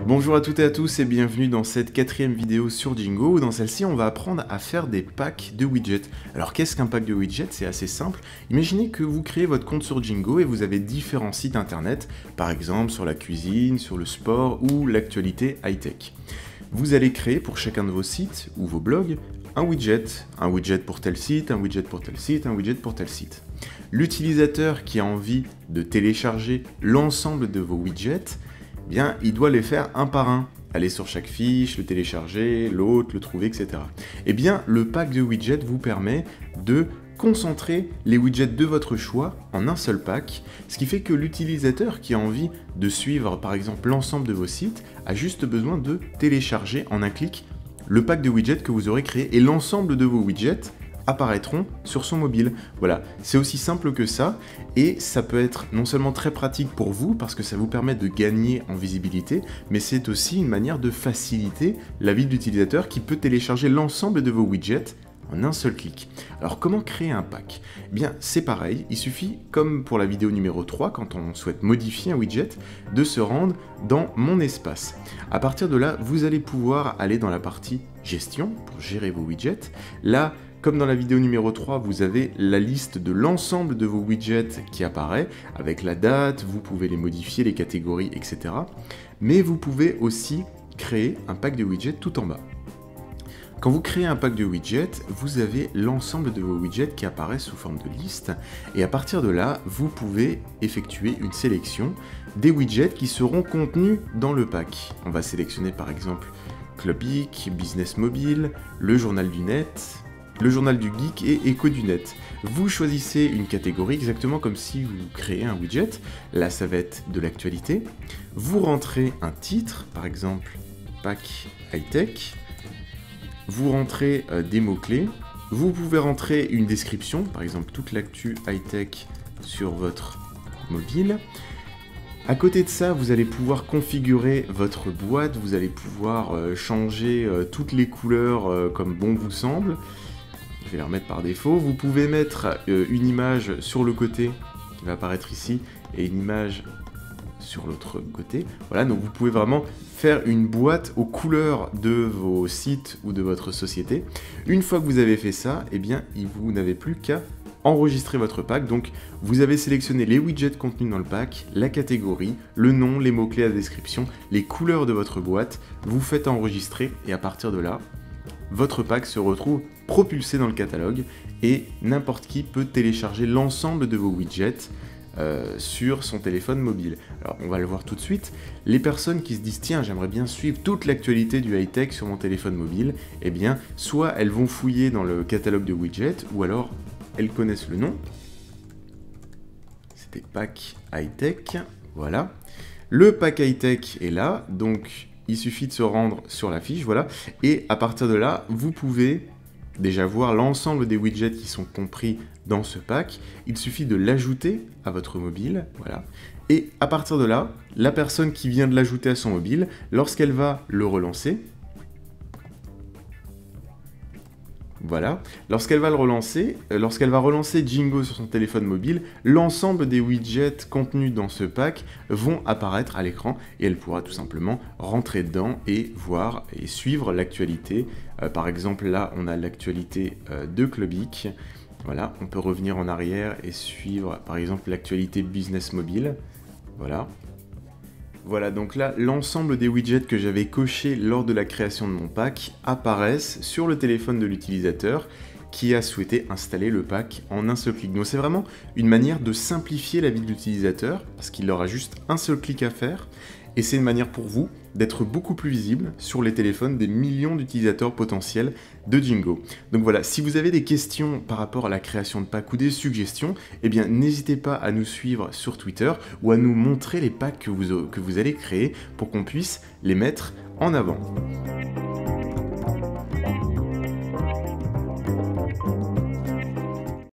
Bonjour à toutes et à tous et bienvenue dans cette quatrième vidéo sur Jingo où dans celle-ci on va apprendre à faire des packs de widgets. Alors qu'est-ce qu'un pack de widgets? C'est assez simple. Imaginez que vous créez votre compte sur Jingo et vous avez différents sites internet, par exemple sur la cuisine, sur le sport ou l'actualité high-tech. Vous allez créer pour chacun de vos sites ou vos blogs un widget pour tel site, un widget pour tel site, un widget pour tel site. L'utilisateur qui a envie de télécharger l'ensemble de vos widgets, eh bien, il doit les faire un par un. Aller sur chaque fiche, le télécharger, l'autre, le trouver, etc. Eh bien, le pack de widgets vous permet de concentrer les widgets de votre choix en un seul pack, ce qui fait que l'utilisateur qui a envie de suivre par exemple l'ensemble de vos sites a juste besoin de télécharger en un clic le pack de widgets que vous aurez créé et l'ensemble de vos widgets apparaîtront sur son mobile. Voilà, c'est aussi simple que ça et ça peut être non seulement très pratique pour vous parce que ça vous permet de gagner en visibilité, mais c'est aussi une manière de faciliter la vie de l'utilisateur qui peut télécharger l'ensemble de vos widgets en un seul clic. Alors comment créer un pack? Eh bien c'est pareil, il suffit, comme pour la vidéo numéro 3, quand on souhaite modifier un widget, de se rendre dans Mon espace. À partir de là, vous allez pouvoir aller dans la partie Gestion pour gérer vos widgets. Là, comme dans la vidéo numéro 3, vous avez la liste de l'ensemble de vos widgets qui apparaît, avec la date, vous pouvez les modifier, les catégories, etc. Mais vous pouvez aussi créer un pack de widgets tout en bas. Quand vous créez un pack de widgets, vous avez l'ensemble de vos widgets qui apparaissent sous forme de liste, et à partir de là, vous pouvez effectuer une sélection des widgets qui seront contenus dans le pack. On va sélectionner par exemple Clubic, Business Mobile, le Journal du Net, le Journal du Geek et Écho du Net. Vous choisissez une catégorie exactement comme si vous créez un widget. Là, ça va être de l'actualité. Vous rentrez un titre, par exemple Pack High-Tech. Vous rentrez des mots-clés. Vous pouvez rentrer une description, par exemple toute l'actu high-tech sur votre mobile. À côté de ça, vous allez pouvoir configurer votre boîte. Vous allez pouvoir changer toutes les couleurs comme bon vous semble. Je vais les remettre par défaut. Vous pouvez mettre une image sur le côté qui va apparaître ici et une image sur l'autre côté. Voilà, donc vous pouvez vraiment faire une boîte aux couleurs de vos sites ou de votre société. Une fois que vous avez fait ça, eh bien, vous n'avez plus qu'à enregistrer votre pack. Donc, vous avez sélectionné les widgets contenus dans le pack, la catégorie, le nom, les mots-clés, la description, les couleurs de votre boîte. Vous faites enregistrer et à partir de là, votre pack se retrouve propulsé dans le catalogue et n'importe qui peut télécharger l'ensemble de vos widgets sur son téléphone mobile. Alors on va le voir tout de suite, les personnes qui se disent tiens j'aimerais bien suivre toute l'actualité du high-tech sur mon téléphone mobile, eh bien soit elles vont fouiller dans le catalogue de widgets ou alors elles connaissent le nom, c'était pack high-tech, voilà. Le pack high-tech est là, donc il suffit de se rendre sur la fiche, voilà, et à partir de là, vous pouvez déjà voir l'ensemble des widgets qui sont compris dans ce pack. Il suffit de l'ajouter à votre mobile, voilà. Et à partir de là, la personne qui vient de l'ajouter à son mobile, lorsqu'elle va le relancer, voilà, lorsqu'elle va relancer Jingo sur son téléphone mobile, l'ensemble des widgets contenus dans ce pack vont apparaître à l'écran et elle pourra tout simplement rentrer dedans et voir et suivre l'actualité. Par exemple, là, on a l'actualité de Clubic. Voilà, on peut revenir en arrière et suivre, par exemple, l'actualité Business Mobile. Voilà. Voilà, donc là, l'ensemble des widgets que j'avais cochés lors de la création de mon pack apparaissent sur le téléphone de l'utilisateur qui a souhaité installer le pack en un seul clic. Donc c'est vraiment une manière de simplifier la vie de l'utilisateur parce qu'il aura juste un seul clic à faire et c'est une manière pour vous d'être beaucoup plus visible sur les téléphones des millions d'utilisateurs potentiels de Jingo. Donc voilà, si vous avez des questions par rapport à la création de packs ou des suggestions, eh bien n'hésitez pas à nous suivre sur Twitter ou à nous montrer les packs que vous allez créer pour qu'on puisse les mettre en avant.